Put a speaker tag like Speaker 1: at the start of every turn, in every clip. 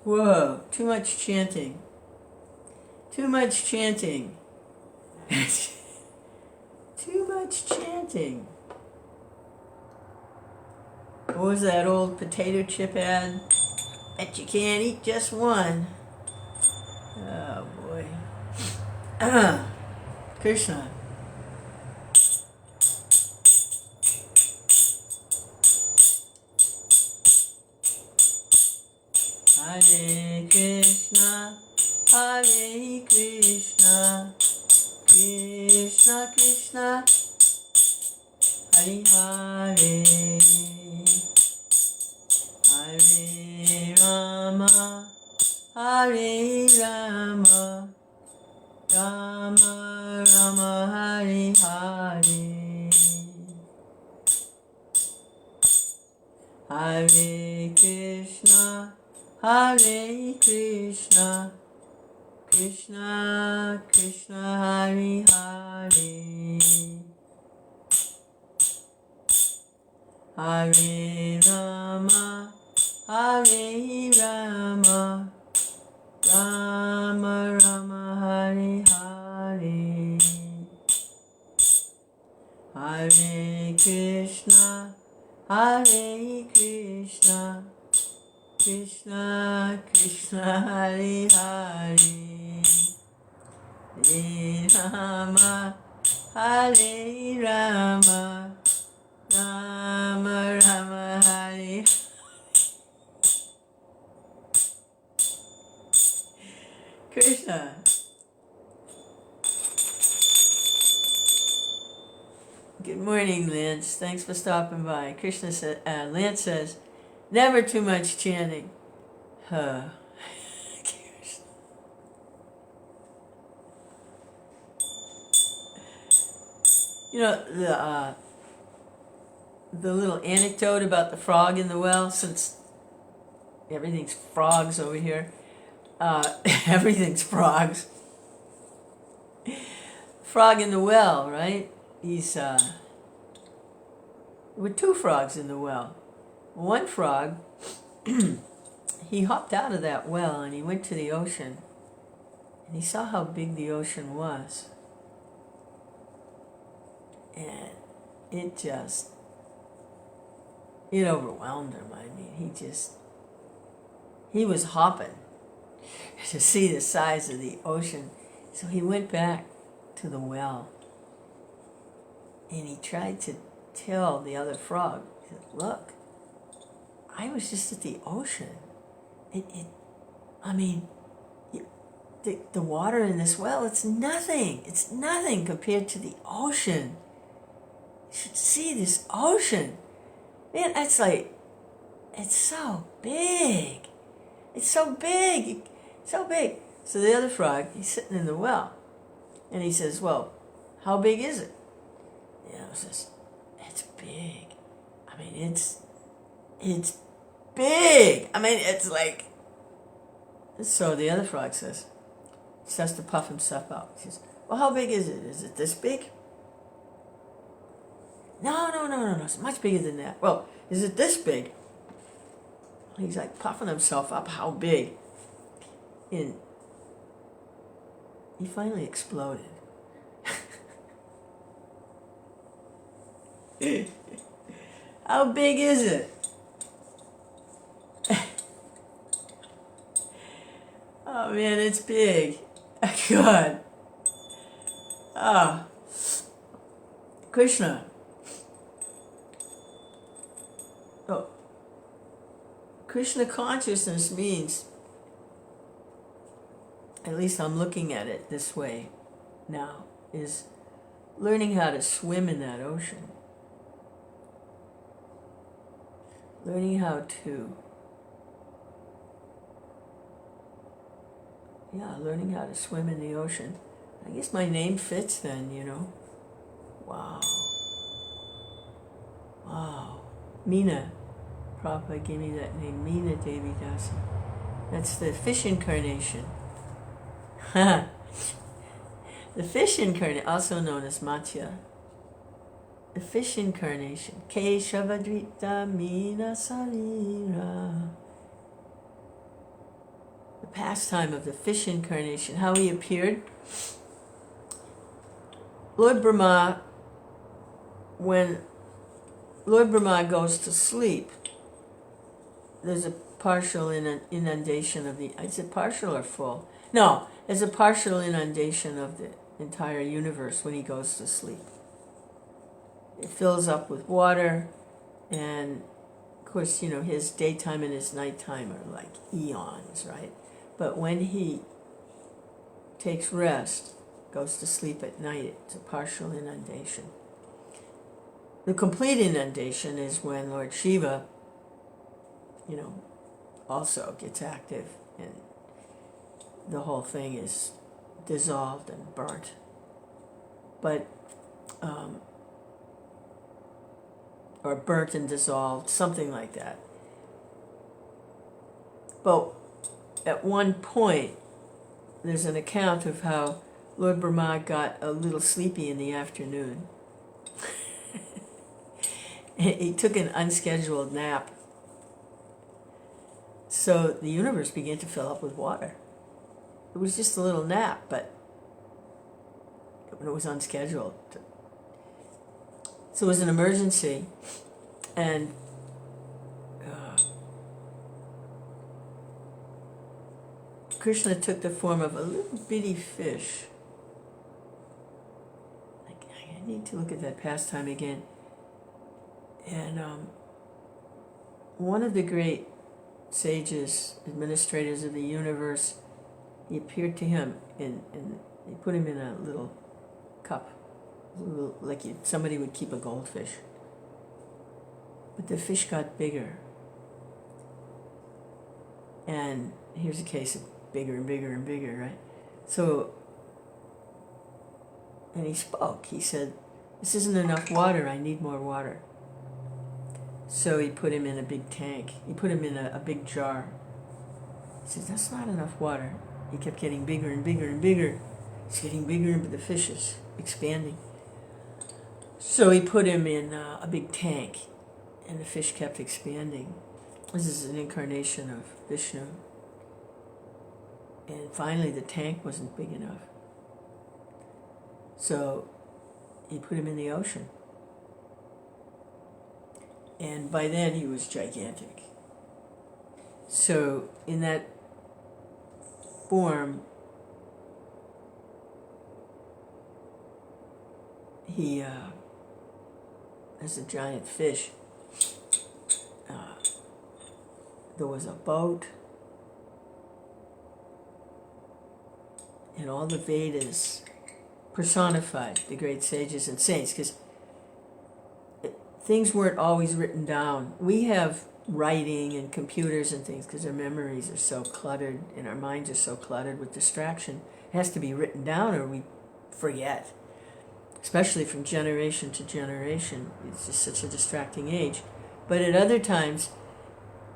Speaker 1: Whoa, too much chanting. Too much chanting. Too much chanting. What was that old potato chip ad? Bet you can't eat just one. Oh boy. Krishna. Hare Krishna, Hare Krishna, Krishna Krishna, Hare Hare, Hare Rama, Hare Rama, Rama Rama, Hare Hare, Hare Krishna, Hare Krishna, Krishna Krishna, Hare Hare, Hare Rama, Hare Rama, Rama Rama, Hare Hare, Hare Krishna, Hare Krishna, Krishna Krishna, Hare Hare, Hare Rama, Hare Rama, Rama Rama, Hare. Krishna. Good morning, Lance. Thanks for stopping by. Krishna said, Lance says, never too much chanting. Huh. You know, the little anecdote about the frog in the well, since everything's frogs over here. Everything's frogs. Frog in the well, right? He's, there were two frogs in the well. One frog, he hopped out of that well and he went to the ocean. And he saw how big the ocean was. And it overwhelmed him. I mean, he was hopping to see the size of the ocean. So he went back to the well and he tried to tell the other frog, he said, look, I was just at the ocean. The water in this well, it's nothing. It's nothing compared to the ocean. You should see this ocean. Man, it's so big. It's so big. So big. So the other frog, he's sitting in the well. And he says, well, how big is it? The other says, it's big. I mean, it's big. I mean, it's like... So the other frog says, he starts to puff himself out. He says, well, how big is it? Is it this big? No. It's much bigger than that. Well, is it this big? He's like puffing himself up. How big? And he finally exploded. How big is it? Oh man, it's big. God. Ah. Krishna. Oh. Krishna consciousness means, at least I'm looking at it this way now, is learning how to swim in that ocean. Learning how to, learning how to swim in the ocean. I guess my name fits then, you know. Wow. Meena. Prabhupada gave me that name, Meena Devi Dasi. That's the fish incarnation. The fish incarnation, also known as Matsya. The fish incarnation. Keshavadrita Meena Sarira. pastime of the fish incarnation, how he appeared. Lord Brahma, when Lord Brahma goes to sleep, there's a partial inundation of the, is it partial or full? No, there's a partial inundation of the entire universe when he goes to sleep. It fills up with water, and of course, you know, his daytime and his nighttime are like eons, right? But when he takes rest, goes to sleep at night, it's a partial inundation. The complete inundation is when Lord Shiva, you know, also gets active, and the whole thing is dissolved and burnt. But or burnt and dissolved, something like that. But at one point, there's an account of how Lord Brahma got a little sleepy in the afternoon. He took an unscheduled nap. So the universe began to fill up with water. It was just a little nap, but it was unscheduled. So it was an emergency, and Krishna took the form of a little bitty fish. I need to look at that pastime again. And one of the great sages, administrators of the universe, he appeared to him, and he put him in a little cup, like somebody would keep a goldfish. But the fish got bigger. And here's a case of bigger and bigger and bigger, right? So, and he spoke. He said, "This isn't enough water. I need more water." So he put him in a big tank. He put him in a big jar. He says, "That's not enough water." He kept getting bigger and bigger and bigger. It's getting bigger, and the fish is expanding. So he put him in a big tank, and the fish kept expanding. This is an incarnation of Vishnu. And finally the tank wasn't big enough. So he put him in the ocean. And by then he was gigantic. So in that form, he, as a giant fish, there was a boat, and all the Vedas personified the great sages and saints, because things weren't always written down. We have writing and computers and things because our memories are so cluttered and our minds are so cluttered with distraction. It has to be written down or we forget, especially from generation to generation. It's just such a distracting age. But at other times,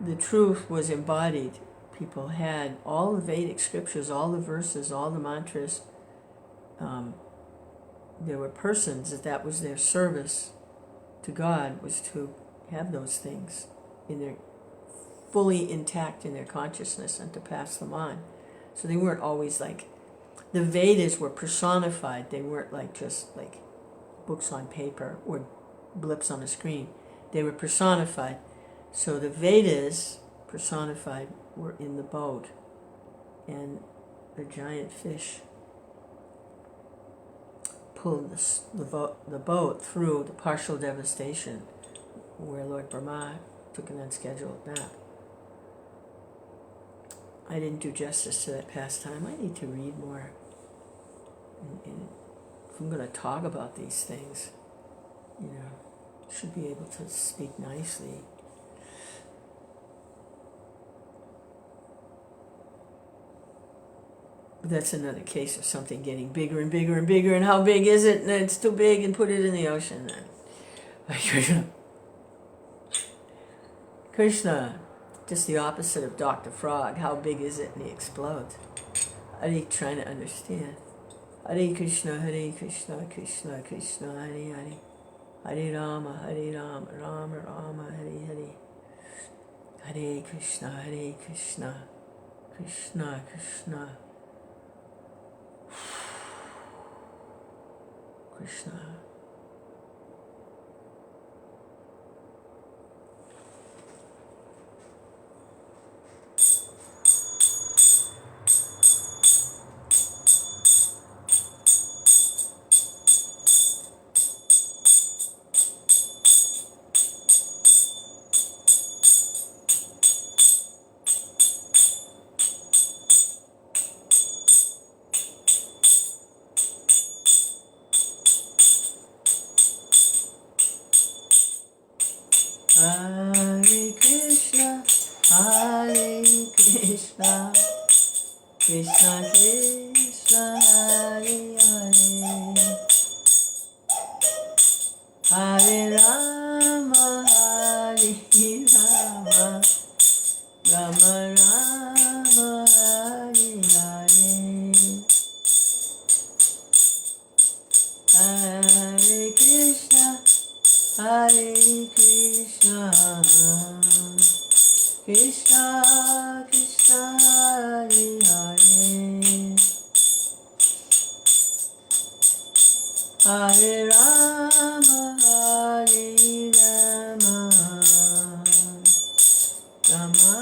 Speaker 1: the truth was embodied. People had all the Vedic scriptures, all the verses, all the mantras. There were persons that was their service to God, was to have those things in their fully intact in their consciousness and to pass them on. So they weren't always like, the Vedas were personified. They weren't like just like books on paper or blips on a screen. They were personified. So the Vedas personified were in the boat, and the giant fish pulled the boat through the partial devastation where Lord Brahma took an unscheduled nap. I didn't do justice to that pastime. I need to read more. And if I'm going to talk about these things, you know, should be able to speak nicely. But that's another case of something getting bigger and bigger and bigger, and how big is it? And it's too big, and put it in the ocean. Krishna, just the opposite of Dr. Frog. How big is it? And he explodes. Are you trying to understand? Hare Krishna, Krishna Krishna, Hare Hare. Hare Rama, Rama Rama, Hare Hare. Hare Krishna, Krishna, Krishna, Krishna. Hare Krishna, Hare Krishna, Krishna Krishna, Hare Hare, Hare Rama, Hare Rama, Rama Rama, Hare Hare, Hare Krishna, Hare Krishna, Krishna Krishna, Hare Hare, Hare Rama, Hare Rama, Rama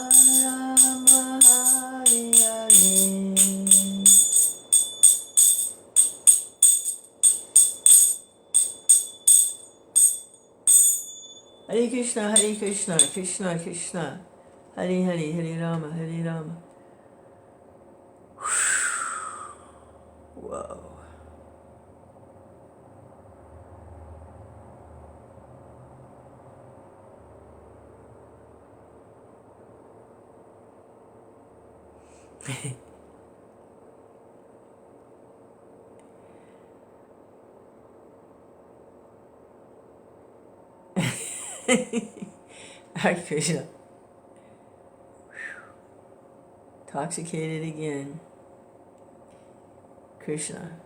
Speaker 1: Rama, Hare Hare. Hare Krishna, Hare Krishna, Krishna Krishna, Hare Hare, Hare Rama, Hare Rama. Whoa. Hare Krishna. Intoxicated again. Krishna.